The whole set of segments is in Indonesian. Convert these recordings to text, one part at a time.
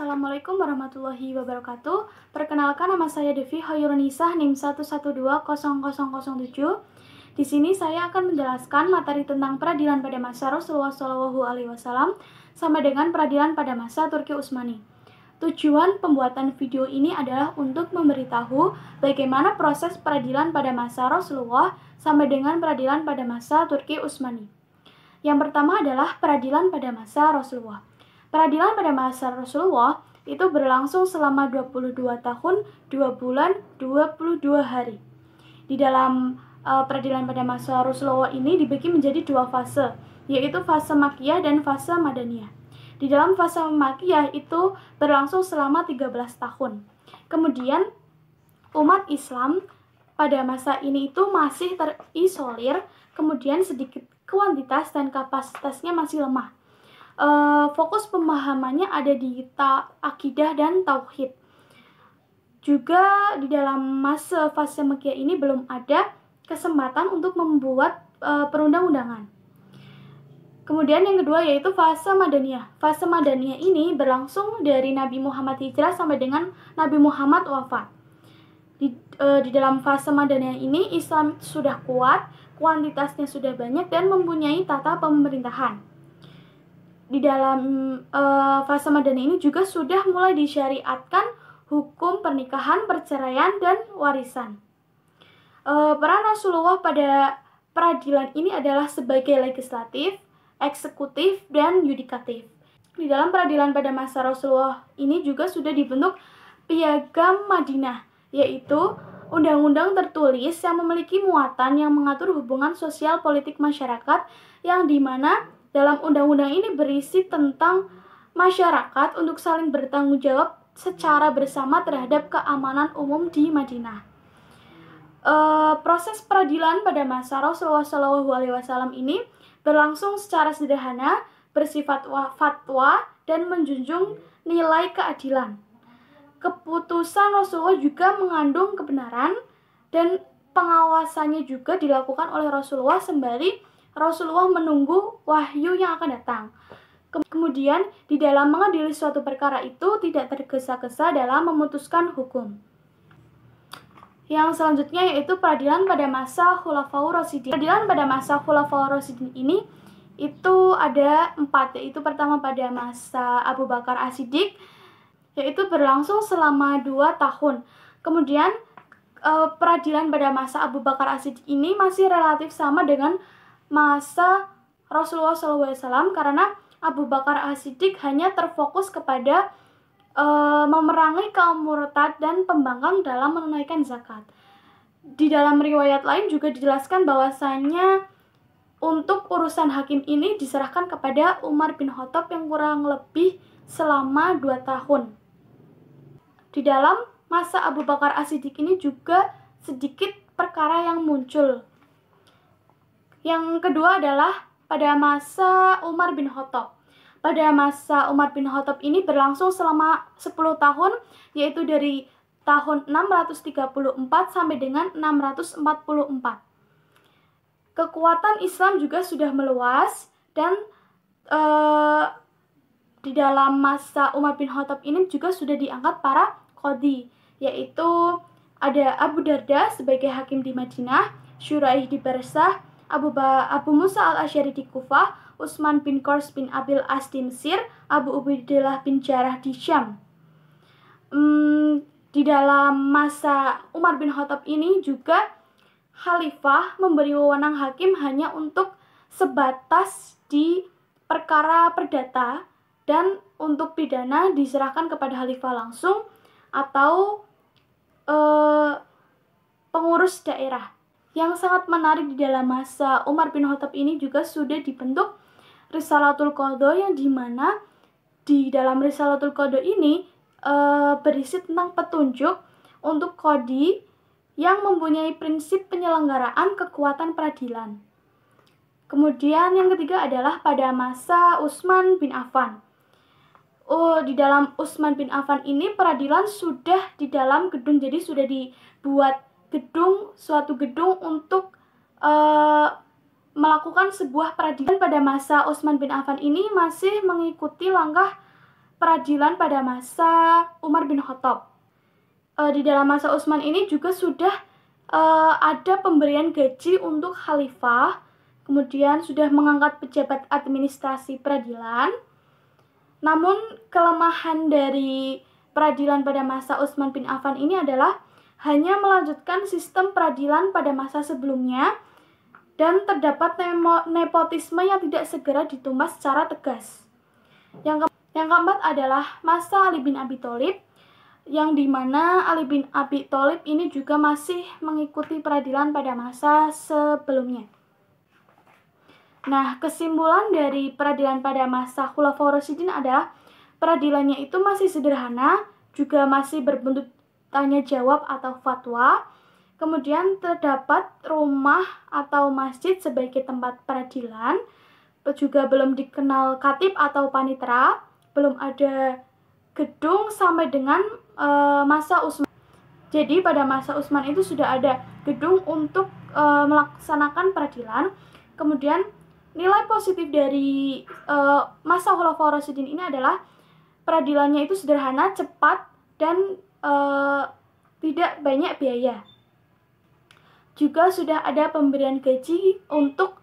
Assalamualaikum warahmatullahi wabarakatuh. Perkenalkan, nama saya Devi Hoyrunisah, NIM 1120007. Di sini saya akan menjelaskan materi tentang peradilan pada masa Rasulullah SAW sama dengan peradilan pada masa Turki Utsmani. Tujuan pembuatan video ini adalah untuk memberitahu bagaimana proses peradilan pada masa Rasulullah sama dengan peradilan pada masa Turki Utsmani. Yang pertama adalah peradilan pada masa Rasulullah. Peradilan pada masa Rasulullah itu berlangsung selama 22 tahun, 2 bulan, 22 hari. Di dalam peradilan pada masa Rasulullah ini dibagi menjadi dua fase, yaitu fase Makkiyah dan fase Madaniyah. Di dalam fase Makkiyah itu berlangsung selama 13 tahun. Kemudian umat Islam pada masa ini itu masih terisolir, kemudian sedikit kuantitas dan kapasitasnya masih lemah. Fokus pemahamannya ada di akidah dan tauhid. Juga di dalam fase Makkiyah ini belum ada kesempatan untuk membuat perundang-undangan. Kemudian yang kedua yaitu fase Madaniyah. Fase Madaniyah ini berlangsung dari Nabi Muhammad hijrah sampai dengan Nabi Muhammad wafat. Di dalam fase Madaniyah ini Islam sudah kuat, kuantitasnya sudah banyak dan mempunyai tata pemerintahan. Di dalam fase Madaniyah ini juga sudah mulai disyariatkan hukum pernikahan, perceraian, dan warisan. Peran Rasulullah pada peradilan ini adalah sebagai legislatif, eksekutif, dan yudikatif. Di dalam peradilan pada masa Rasulullah ini juga sudah dibentuk Piagam Madinah, yaitu undang-undang tertulis yang memiliki muatan yang mengatur hubungan sosial politik masyarakat, yang dimana dalam undang-undang ini berisi tentang masyarakat untuk saling bertanggung jawab secara bersama terhadap keamanan umum di Madinah. Proses peradilan pada masa Rasulullah SAW ini berlangsung secara sederhana, bersifat fatwa, dan menjunjung nilai keadilan. Keputusan Rasulullah juga mengandung kebenaran dan pengawasannya juga dilakukan oleh Rasulullah sembari Rasulullah menunggu wahyu yang akan datang. Kemudian, di dalam mengadili suatu perkara itu tidak tergesa-gesa dalam memutuskan hukum. Yang selanjutnya yaitu peradilan pada masa Khulafaur Rasyidin. Peradilan pada masa Khulafaur Rasyidin ini itu ada 4, yaitu pertama pada masa Abu Bakar As-Siddiq, yaitu berlangsung selama 2 tahun. Kemudian, peradilan pada masa Abu Bakar As-Siddiq ini masih relatif sama dengan masa Rasulullah SAW karena Abu Bakar As-Siddiq hanya terfokus kepada memerangi kaum murtad dan pembangkang dalam menunaikan zakat. Di dalam riwayat lain juga dijelaskan bahwasanya untuk urusan hakim ini diserahkan kepada Umar bin Khattab yang kurang lebih selama 2 tahun. Di dalam masa Abu Bakar As-Siddiq ini juga sedikit perkara yang muncul. Yang kedua adalah pada masa Umar bin Khattab. Pada masa Umar bin Khattab ini berlangsung selama 10 tahun, yaitu dari tahun 634 sampai dengan 644. Kekuatan Islam juga sudah meluas dan di dalam masa Umar bin Khattab ini juga sudah diangkat para qadhi, yaitu ada Abu Darda sebagai hakim di Madinah, Syuraih di Barsah, Abu Musa al-Asy'ari di Kufah, Utsman bin Qurs bin Abil As di Mesir, Abu Ubaidillah bin Jarrah di Syam. Di dalam masa Umar bin Khattab ini juga khalifah memberi wewenang hakim hanya untuk sebatas di perkara perdata, dan untuk pidana diserahkan kepada khalifah langsung atau pengurus daerah. Yang sangat menarik di dalam masa Umar bin Khattab ini juga sudah dibentuk Risalatul Qadha, yang dimana di dalam Risalatul Qadha ini berisi tentang petunjuk untuk qadhi yang mempunyai prinsip penyelenggaraan kekuatan peradilan. Kemudian yang ketiga adalah pada masa Utsman bin Affan. Di dalam Utsman bin Affan ini peradilan sudah di dalam gedung, jadi sudah dibuat suatu gedung untuk melakukan sebuah peradilan. Pada masa Utsman bin Affan ini masih mengikuti langkah peradilan pada masa Umar bin Khattab. Di dalam masa Utsman ini juga sudah ada pemberian gaji untuk khalifah, kemudian sudah mengangkat pejabat administrasi peradilan. Namun kelemahan dari peradilan pada masa Utsman bin Affan ini adalah hanya melanjutkan sistem peradilan pada masa sebelumnya dan terdapat nepotisme yang tidak segera ditumbas secara tegas. Yang keempat adalah masa Ali bin Abi Thalib, yang dimana Ali bin Abi Thalib ini juga masih mengikuti peradilan pada masa sebelumnya. Nah, kesimpulan dari peradilan pada masa Khulafaur Rasyidin adalah peradilannya itu masih sederhana, juga masih berbentuk tanya jawab atau fatwa. Kemudian terdapat rumah atau masjid sebagai tempat peradilan, juga belum dikenal khatib atau panitera, belum ada gedung sampai dengan masa Utsman. Jadi pada masa Utsman itu sudah ada gedung untuk melaksanakan peradilan. Kemudian nilai positif dari masa Khulafaur Rasyidin ini adalah peradilannya itu sederhana, cepat, dan tidak banyak biaya. Juga sudah ada pemberian gaji untuk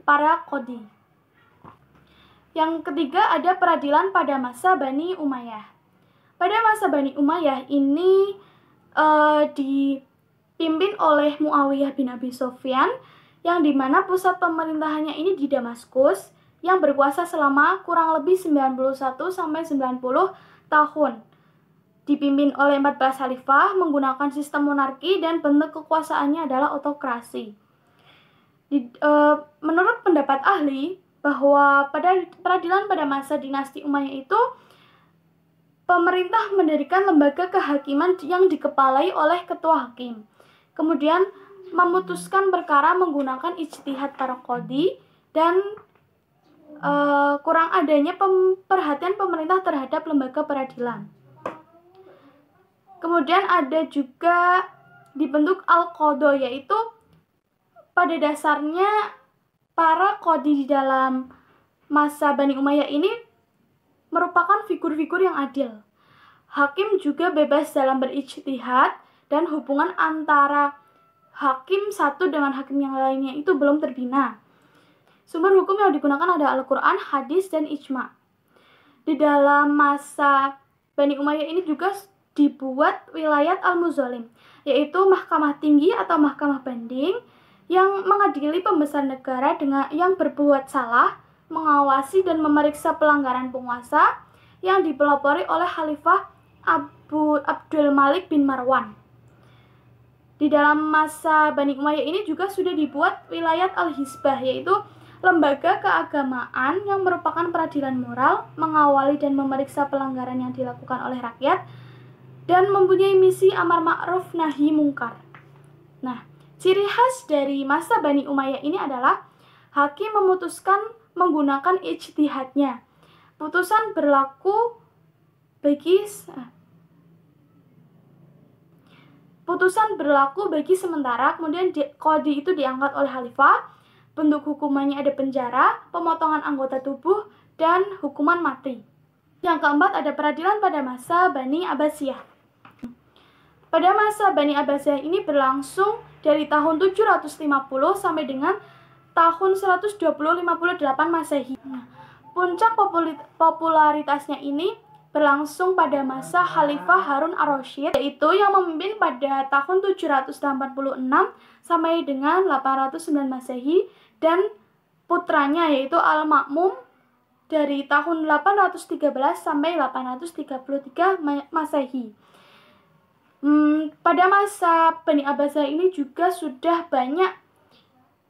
para qadhi. Yang ketiga ada peradilan pada masa Bani Umayyah. Pada masa Bani Umayyah ini dipimpin oleh Muawiyah bin Abi Sufyan, yang dimana pusat pemerintahannya ini di Damaskus, yang berkuasa selama kurang lebih 91-90 tahun. Dipimpin oleh 14 khalifah, menggunakan sistem monarki, dan bentuk kekuasaannya adalah autokrasi. Menurut pendapat ahli, bahwa pada peradilan pada masa dinasti Umayyah itu, pemerintah mendirikan lembaga kehakiman yang dikepalai oleh ketua hakim. Kemudian memutuskan perkara menggunakan ijtihad para qadhi, dan kurang adanya perhatian pemerintah terhadap lembaga peradilan. Kemudian ada juga dibentuk al-qadha, yaitu pada dasarnya para qadhi di dalam masa Bani Umayyah ini merupakan figur-figur yang adil. Hakim juga bebas dalam berijtihad, dan hubungan antara hakim satu dengan hakim yang lainnya itu belum terbina. Sumber hukum yang digunakan ada Al-Quran, hadis, dan ijma'. Di dalam masa Bani Umayyah ini juga dibuat wilayat al-muzalim, yaitu mahkamah tinggi atau mahkamah banding yang mengadili pembesar negara dengan yang berbuat salah, mengawasi dan memeriksa pelanggaran penguasa yang dipelopori oleh Khalifah Abdul Malik bin Marwan. Di dalam masa Bani Umayyah ini juga sudah dibuat wilayat al-Hizbah, yaitu lembaga keagamaan yang merupakan peradilan moral, mengawali dan memeriksa pelanggaran yang dilakukan oleh rakyat, dan mempunyai misi amar ma'ruf nahi mungkar. Nah, ciri khas dari masa Bani Umayyah ini adalah hakim memutuskan menggunakan ijtihadnya. Putusan berlaku bagi sementara, kemudian qadhi itu diangkat oleh khalifah. Bentuk hukumannya ada penjara, pemotongan anggota tubuh, dan hukuman mati. Yang keempat ada peradilan pada masa Bani Abbasiyah. Pada masa Bani Abbasiyah ini berlangsung dari tahun 750 sampai dengan tahun 120-58 Masehi. Puncak popularitasnya ini berlangsung pada masa Khalifah Harun ar-Rasyid, yaitu yang memimpin pada tahun 786 sampai dengan 809 Masehi, dan putranya yaitu Al-Ma'mum dari tahun 813 sampai 833 Masehi. Pada masa Bani Abbasiyah ini juga sudah banyak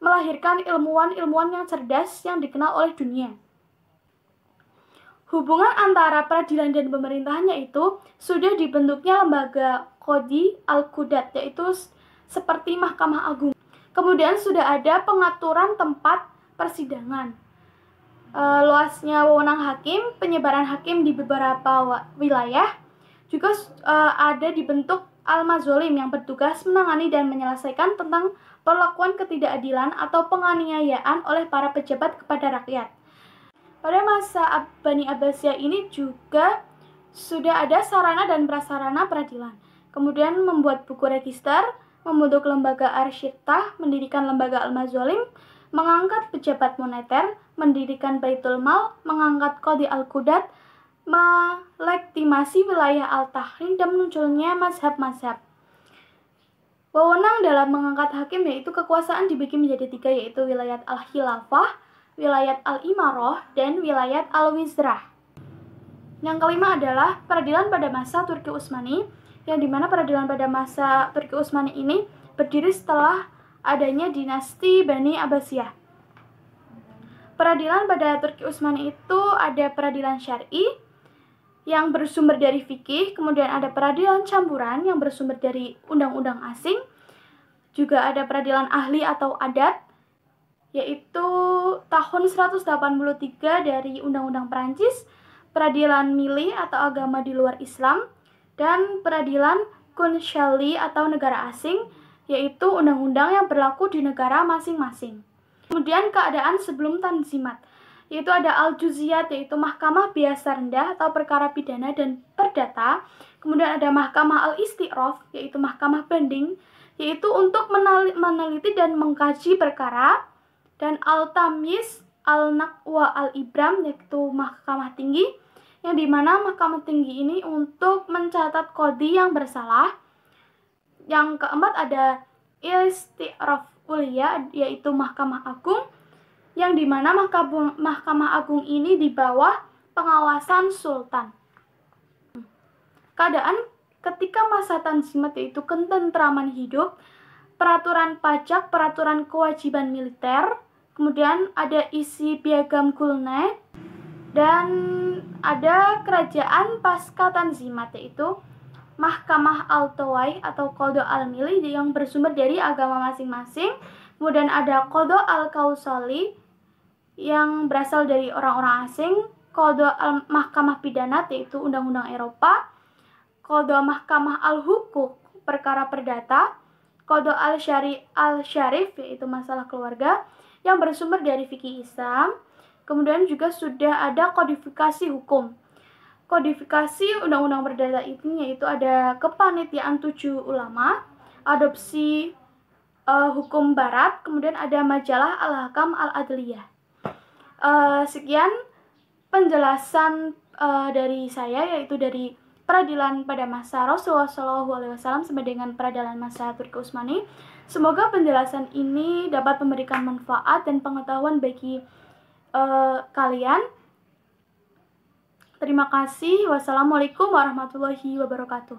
melahirkan ilmuwan-ilmuwan yang cerdas yang dikenal oleh dunia. Hubungan antara peradilan dan pemerintahannya itu sudah dibentuknya lembaga qadhi al-qudat, yaitu seperti Mahkamah Agung. Kemudian sudah ada pengaturan tempat persidangan, luasnya wewenang hakim, penyebaran hakim di beberapa wilayah. Juga ada dibentuk al-mazolim yang bertugas menangani dan menyelesaikan tentang perlakuan ketidakadilan atau penganiayaan oleh para pejabat kepada rakyat. Pada masa Bani Abbasiyah ini juga sudah ada sarana dan prasarana peradilan. Kemudian membuat buku register, membentuk lembaga arsyitah, mendirikan lembaga al-mazalim, mengangkat pejabat moneter, mendirikan baitul mal, mengangkat qadhi al-qudat, melegitimasi wilayah al-tahrim, dan munculnya mazhab-mazhab. Wewenang dalam mengangkat hakim yaitu kekuasaan dibagi menjadi 3, yaitu wilayat al-khilafah, wilayat al-imarah, dan wilayat al-wizrah. Yang kelima adalah peradilan pada masa Turki Utsmani, yang dimana peradilan pada masa Turki Utsmani ini berdiri setelah adanya dinasti Bani Abbasiyah. Peradilan pada Turki Utsmani itu ada peradilan syar'i yang bersumber dari fikih, kemudian ada peradilan campuran yang bersumber dari undang-undang asing, juga ada peradilan ahli atau adat, yaitu tahun 183 dari Undang-Undang Perancis, peradilan milih atau agama di luar Islam, dan peradilan kunsyali atau negara asing, yaitu undang-undang yang berlaku di negara masing-masing. Kemudian keadaan sebelum Tanzimat, yaitu ada al-juziyat, yaitu mahkamah biasa rendah atau perkara pidana dan perdata. Kemudian ada mahkamah al-isti'raf, yaitu mahkamah banding, yaitu untuk meneliti dan mengkaji perkara, dan al-tamyiz, al-naqwa, al-ibram, yaitu mahkamah tinggi, yang dimana mahkamah tinggi ini untuk mencatat qadhi yang bersalah. Yang keempat ada isti'raf ulia, yaitu mahkamah agung, yang dimana mahkamah agung ini di bawah pengawasan sultan. Keadaan ketika masa Tanzimat yaitu ketentraman hidup, peraturan pajak, peraturan kewajiban militer, kemudian ada isi piagam Gulne, dan ada kerajaan pasca Tanzimat, yaitu Mahkamah al-Tawai atau Qadha al-Milih yang bersumber dari agama masing-masing. Kemudian ada Qadha al-Kausali yang berasal dari orang-orang asing, Qadha al-Mahkamah Pidana yaitu undang-undang Eropa, Qadha Mahkamah al-Hukuk perkara perdata, Qadha al-Syarif yaitu masalah keluarga yang bersumber dari fikih Islam. Kemudian juga sudah ada kodifikasi hukum. Kodifikasi undang-undang perdata ini yaitu ada kepanitiaan 7 ulama, adopsi hukum barat, kemudian ada majalah Al-Hakam Al-Adliyah. Sekian penjelasan dari saya, yaitu dari peradilan pada masa Rasulullah SAW sampai dengan peradilan masa Turki Utsmani. Semoga penjelasan ini dapat memberikan manfaat dan pengetahuan bagi kalian. Terima kasih. Wassalamualaikum warahmatullahi wabarakatuh.